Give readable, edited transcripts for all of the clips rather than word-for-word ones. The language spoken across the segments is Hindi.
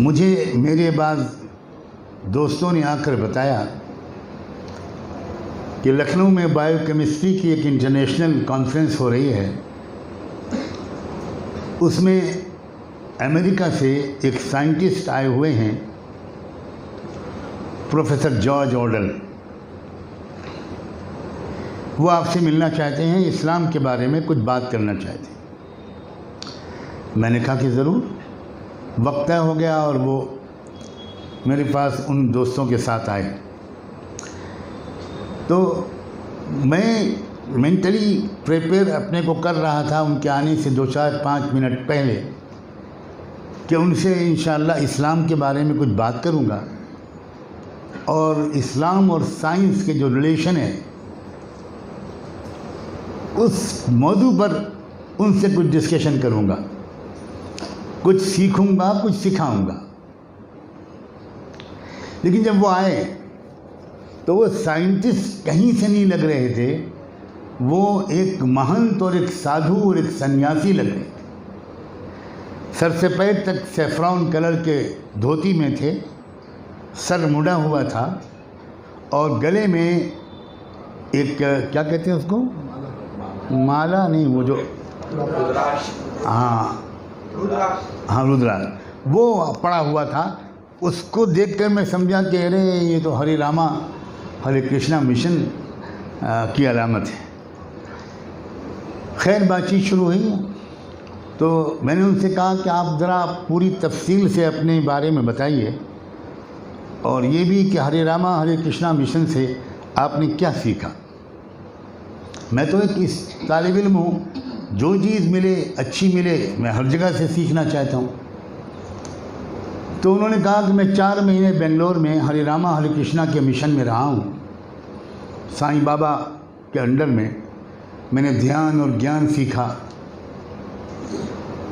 मुझे मेरे बाद दोस्तों ने आकर बताया कि लखनऊ में बायोकेमिस्ट्री की एक इंटरनेशनल कॉन्फ्रेंस हो रही है। उसमें अमेरिका से एक साइंटिस्ट आए हुए हैं, प्रोफेसर जॉर्ज ऑर्डल। वो आपसे मिलना चाहते हैं, इस्लाम के बारे में कुछ बात करना चाहते हैं। मैंने कहा कि ज़रूर। वक्त तय हो गया और वो मेरे पास उन दोस्तों के साथ आए। तो मैं मेंटली प्रिपेयर अपने को कर रहा था उनके आने से 2-4-5 मिनट पहले कि उनसे इंशाअल्लाह इस्लाम के बारे में कुछ बात करूंगा और इस्लाम और साइंस के जो रिलेशन है उस मौजू पर उनसे कुछ डिस्कशन करूंगा, कुछ सीखूंगा, कुछ सिखाऊंगा। लेकिन जब वो आए तो वो साइंटिस्ट कहीं से नहीं लग रहे थे, वो एक महंत और एक साधु और एक सन्यासी लग रहे थे। सर से पैर तक सैफ्रॉन कलर के धोती में थे, सर मुड़ा हुआ था और गले में एक क्या कहते हैं उसको, माला नहीं, वो जो हाँ रुद्राक्ष, वो पड़ा हुआ था। उसको देखकर मैं समझा कि अरे ये तो हरे रामा हरे कृष्णा मिशन की अलामत है। खैर बातचीत शुरू हुई तो मैंने उनसे कहा कि आप ज़रा पूरी तफसील से अपने बारे में बताइए और ये भी कि हरे रामा हरे कृष्णा मिशन से आपने क्या सीखा। मैं तो एक इस तालिब इल्म हूँ, जो चीज़ मिले अच्छी मिले मैं हर जगह से सीखना चाहता हूँ। तो उन्होंने कहा कि मैं 4 महीने बेंगलोर में हरे रामा हरे कृष्णा के मिशन में रहा हूँ। साईं बाबा के अंडर में मैंने ध्यान और ज्ञान सीखा,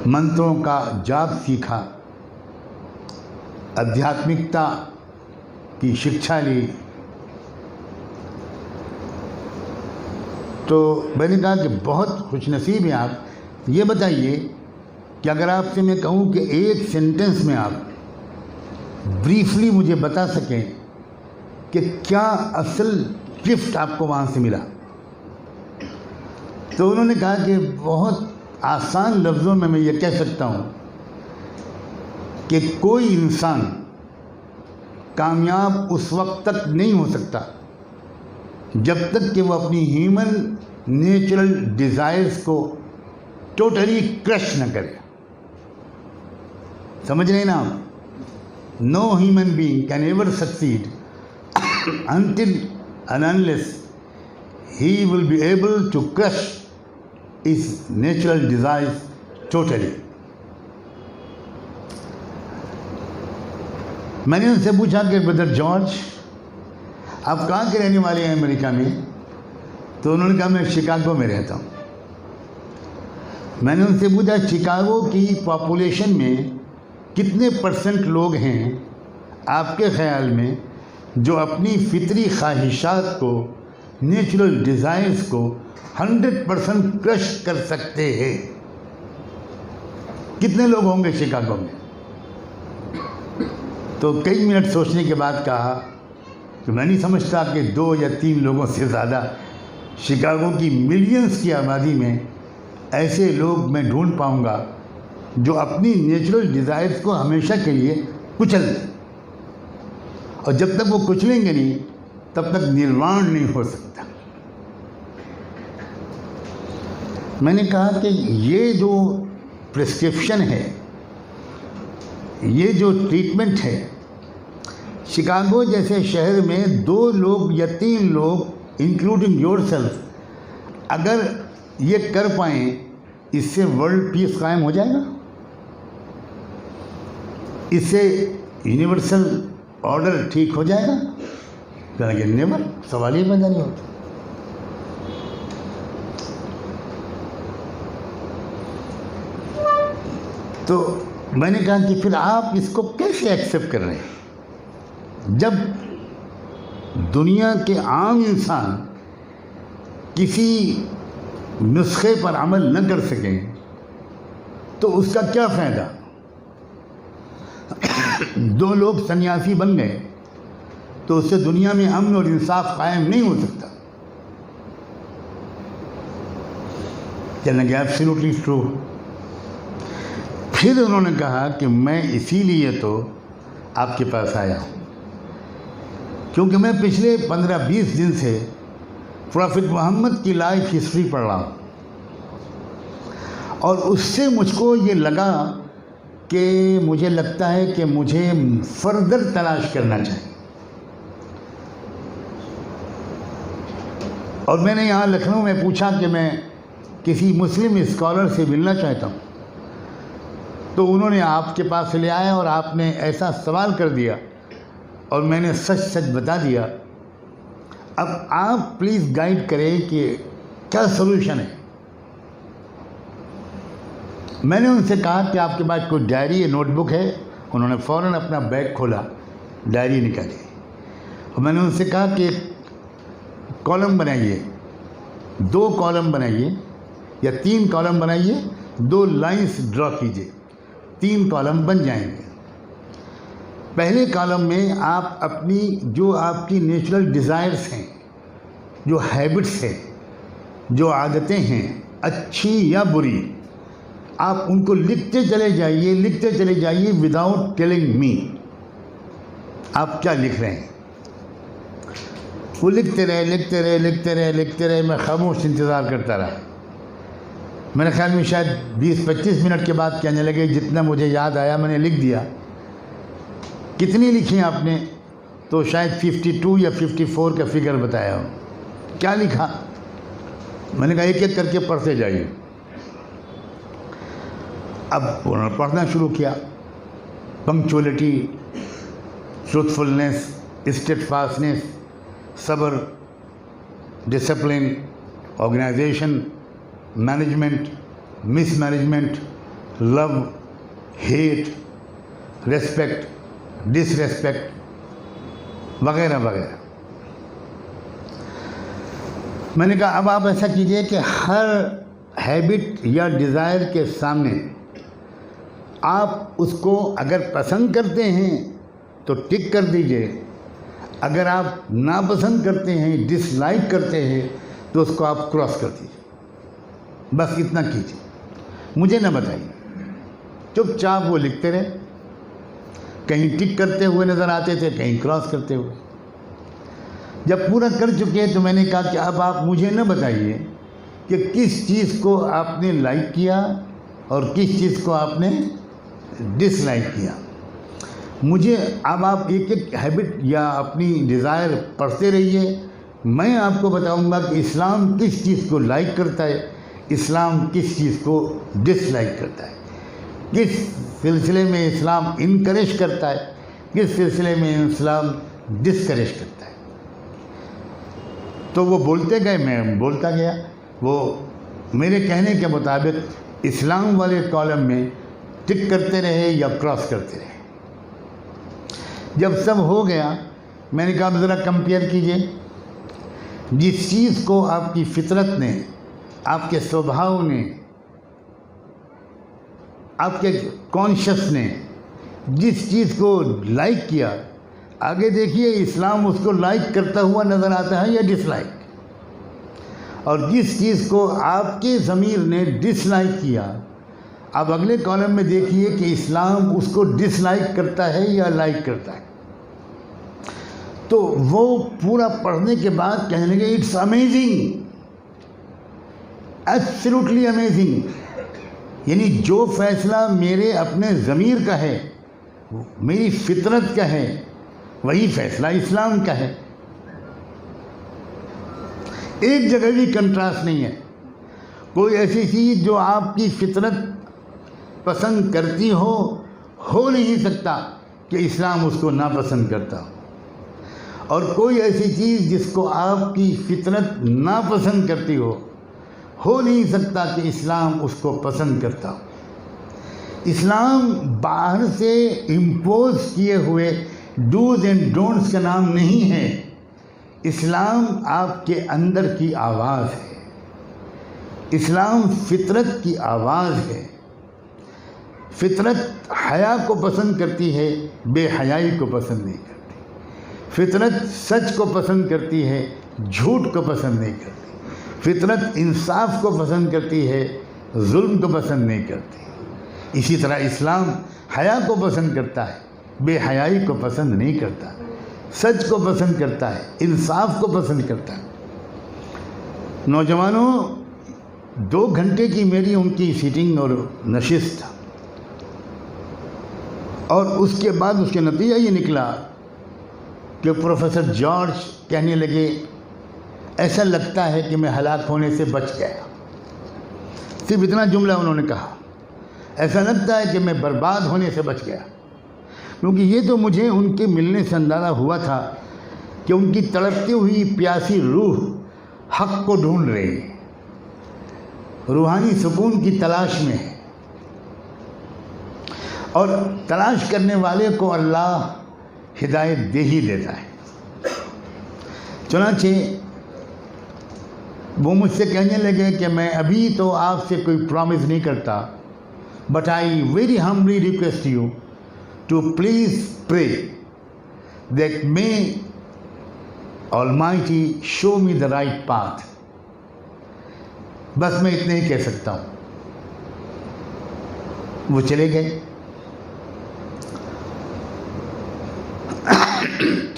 मंत्रों का जाप सीखा, आध्यात्मिकता की शिक्षा ली। तो मैंने कहा कि बहुत खुशनसीब हैं आप। ये बताइए कि अगर आपसे मैं कहूँ कि एक सेंटेंस में आप ब्रीफली मुझे बता सकें कि क्या असल गिफ्ट आपको वहाँ से मिला। तो उन्होंने कहा कि बहुत आसान लफ्ज़ों में मैं ये कह सकता हूँ कि कोई इंसान कामयाब उस वक्त तक नहीं हो सकता जब तक कि वो अपनी ह्यूमन नेचुरल डिज़ायर्स को टोटली क्रश न करे। समझ रहे ना आप? No human being can ever succeed until and unless he will be able to crush his natural desires totally. मैंने उनसे पूछा कि ब्रदर जॉर्ज आप कहाँ के रहने वाले हैं अमेरिका में? तो उन्होंने कहा मैं शिकागो में रहता हूँ। मैंने उनसे पूछा शिकागो की पॉपुलेशन में कितने % लोग हैं आपके ख़्याल में जो अपनी फितरी ख्वाहिशात को, नेचुरल डिज़ायर्स को 100% क्रश कर सकते हैं? कितने लोग होंगे शिकागो में? तो कई मिनट सोचने के बाद कहा तो मैं नहीं समझता कि 2 या 3 लोगों से ज़्यादा शिकागो की मिलियंस की आबादी में ऐसे लोग मैं ढूंढ पाऊंगा जो अपनी नेचुरल डिज़ायर्स को हमेशा के लिए कुचल दें। और जब तक वो कुचलेंगे नहीं तब तक निर्वाण नहीं हो सकता। मैंने कहा कि ये जो प्रिस्क्रिप्शन है, ये जो ट्रीटमेंट है, शिकागो जैसे शहर में 2 लोग या 3 लोग इंक्लूडिंग योरसेल्फ अगर ये कर पाएँ, इससे वर्ल्ड पीस कायम हो जाएगा, इससे यूनिवर्सल ऑर्डर ठीक हो जाएगा। कहेंगे नेवर, सवाल ही पैदा नहीं होता। तो मैंने कहा कि फिर आप इसको कैसे एक्सेप्ट कर रहे हैं जब दुनिया के आम इंसान किसी नुस्खे पर अमल न कर सकें तो उसका क्या फ़ायदा। दो लोग सन्यासी बन गए तो उससे दुनिया में अमन और इंसाफ कायम नहीं हो सकता। कहने लगे एब्सोल्युटली ट्रू। फिर उन्होंने कहा कि मैं इसीलिए तो आपके पास आया हूँ क्योंकि मैं पिछले 15-20 दिन से प्रॉफिट मोहम्मद की लाइफ हिस्ट्री पढ़ रहा हूँ और उससे मुझको ये लगा कि मुझे लगता है कि मुझे फर्दर तलाश करना चाहिए। और मैंने यहाँ लखनऊ में पूछा कि मैं किसी मुस्लिम स्कॉलर से मिलना चाहता हूँ, तो उन्होंने आपके पास ले आया और आपने ऐसा सवाल कर दिया और मैंने सच सच बता दिया। अब आप प्लीज़ गाइड करें कि क्या सॉल्यूशन है। मैंने उनसे कहा कि आपके पास कोई डायरी या नोटबुक है? उन्होंने फ़ौरन अपना बैग खोला, डायरी निकाली और मैंने उनसे कहा कि कॉलम बनाइए, 2 कॉलम बनाइए या 3 कॉलम बनाइए, 2 लाइंस ड्रॉ कीजिए, 3 कॉलम बन जाएंगे। पहले कॉलम में आप अपनी जो आपकी नेचुरल डिज़ायर्स हैं, जो हैबिट्स हैं, जो आदतें हैं अच्छी या बुरी, आप उनको लिखते चले जाइए विदाउट टेलिंग मी आप क्या लिख रहे हैं। वो लिखते रहे। मैं खामोश इंतज़ार करता रहा। मेरे ख्याल में शायद 20-25 मिनट के बाद कहने लगे जितना मुझे याद आया मैंने लिख दिया। कितनी लिखी आपने? तो शायद 52 या 54 का फिगर बताया हो। क्या लिखा? मैंने कहा एक एक करके पढ़ते जाइए। अब उन्होंने पढ़ना शुरू किया। पंक्चुअलिटी, ट्रूथफुलनेस, स्टेडफास्टनेस, सब्र, discipline, organisation, management, mismanagement, love, hate, respect, disrespect वगैरह वगैरह। मैंने कहा अब आप ऐसा कीजिए कि हर हैबिट या डिज़ायर के सामने आप उसको अगर पसंद करते हैं तो टिक कर दीजिए, अगर आप नापसंद करते हैं, डिसलाइक करते हैं, तो उसको आप क्रॉस कर दीजिए। बस इतना कीजिए, मुझे न बताइए। चुपचाप वो लिखते रहे, कहीं टिक करते हुए नज़र आते थे, कहीं क्रॉस करते हुए। जब पूरा कर चुके तो मैंने कहा कि अब आप मुझे न बताइए कि किस चीज़ को आपने लाइक किया और किस चीज़ को आपने डिसलाइक किया। मुझे अब आप एक एक हैबिट या अपनी डिज़ायर पढ़ते रहिए। मैं आपको बताऊंगा कि इस्लाम किस चीज़ को लाइक करता है, इस्लाम किस चीज़ को डिसलाइक करता है, किस सिलसिले में इस्लाम इनकरेज करता है, किस सिलसिले में इस्लाम डिसकरेज करता है। तो वो बोलते गए, मैं बोलता गया। वो मेरे कहने के मुताबिक इस्लाम वाले कॉलम में टिक करते रहे या क्रॉस करते रहे। जब सब हो गया मैंने कहा ज़रा कंपेयर कीजिए, जिस चीज़ को आपकी फितरत ने, आपके स्वभाव ने, आपके कॉन्शियस ने जिस चीज़ को लाइक किया, आगे देखिए इस्लाम उसको लाइक करता हुआ नज़र आता है या डिसलाइक। और जिस चीज़ को आपके ज़मीर ने डिसलाइक किया, अब अगले कॉलम में देखिए कि इस्लाम उसको डिसलाइक करता है या लाइक करता है। तो वो पूरा पढ़ने के बाद कहने लगे इट्स अमेजिंग, एब्सोल्युटली अमेजिंग। यानी जो फैसला मेरे अपने ज़मीर का है, मेरी फितरत का है, वही फैसला इस्लाम का है। एक जगह भी कंट्रास्ट नहीं है। कोई ऐसी चीज़ जो आपकी फितरत पसंद करती हो नहीं सकता कि इस्लाम उसको नापसंद करता हो, और कोई ऐसी चीज़ जिसको आपकी फितरत नापसंद करती हो नहीं सकता कि इस्लाम उसको पसंद करता हो। इस्लाम बाहर से इम्पोज किए हुए डूज एंड डोंट्स का नाम नहीं है। इस्लाम आपके अंदर की आवाज़ है। इस्लाम फितरत की आवाज़ है। फितरत हया को पसंद करती है, बेहयाई को पसंद नहीं करती। फितरत सच को पसंद करती है, झूठ को पसंद नहीं करती। फितरत इंसाफ को पसंद करती है, जुल्म को पसंद नहीं करती। इसी तरह इस्लाम हया को पसंद करता है, बेहयाई को पसंद नहीं करता। सच को पसंद करता है, इंसाफ को पसंद करता है। नौजवानों, 2 घंटे की मेरी उनकी सीटिंग और नशिस्त था, और उसके बाद उसके नतीजा ये निकला कि प्रोफेसर जॉर्ज कहने लगे, ऐसा लगता है कि मैं हलाक होने से बच गया। सिर्फ इतना जुमला उन्होंने कहा, ऐसा लगता है कि मैं बर्बाद होने से बच गया। क्योंकि ये तो मुझे उनके मिलने से अंदाज़ा हुआ था कि उनकी तड़पती हुई प्यासी रूह हक़ को ढूंढ रही है, रूहानी सुकून की तलाश में है, और तलाश करने वाले को अल्लाह हिदायत दे ही देता है। चुनांचे वो मुझसे कहने लगे कि मैं अभी तो आपसे कोई प्रॉमिस नहीं करता, but I very humbly request you to please pray that may Almighty show me the right path। बस मैं इतने ही कह सकता हूँ। वो चले गए।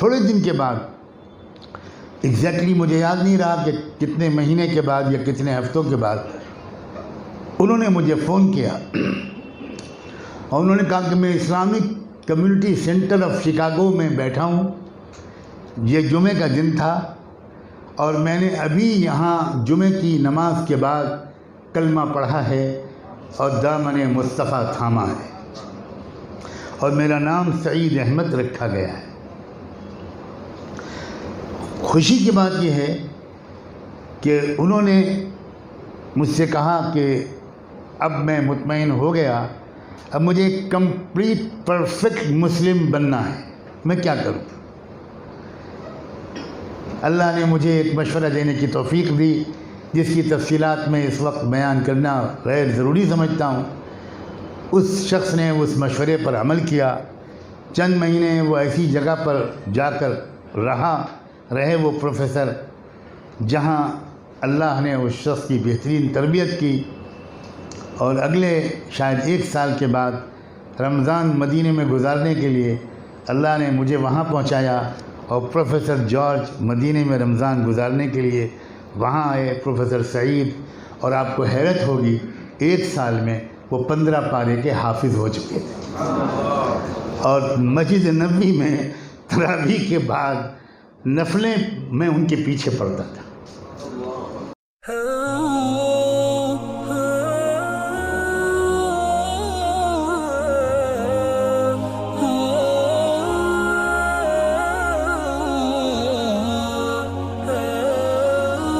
थोड़े दिन के बाद, एग्जैक्टली मुझे याद नहीं रहा कि कितने महीने के बाद या कितने हफ्तों के बाद, उन्होंने मुझे फ़ोन किया और उन्होंने कहा कि मैं Islamic community centre of Chicago में बैठा हूँ। ये जुमे का दिन था और मैंने अभी यहाँ जुमे की नमाज के बाद कलमा पढ़ा है और दामन मुस्तफ़ा थामा है, और मेरा नाम सईद अहमद रखा गया है। खुशी की बात यह है कि उन्होंने मुझसे कहा कि अब मैं मुतमईन हो गया, अब मुझे कंप्लीट परफेक्ट मुस्लिम बनना है, मैं क्या करूं। अल्लाह ने मुझे एक मशवरा देने की तौफीक दी, जिसकी तफसीलात में इस वक्त बयान करना गैर ज़रूरी समझता हूं। उस शख्स ने उस मशवरे पर अमल किया। चंद महीने वो ऐसी जगह पर जाकर रहे वो प्रोफेसर, जहां अल्लाह ने उस शख्स की बेहतरीन तरबियत की, और अगले शायद 1 साल के बाद रमज़ान मदीने में गुजारने के लिए अल्लाह ने मुझे वहाँ पहुँचाया, और प्रोफेसर जॉर्ज मदीने में रमज़ान गुजारने के लिए वहाँ आए, प्रोफेसर सईद। और आपको हैरत होगी, 1 साल में वो 15 पारे के हाफिज़ हो चुके थे, और मस्जिद नबवी में तरावी के बाद नफलें मैं उनके पीछे पढ़ता था।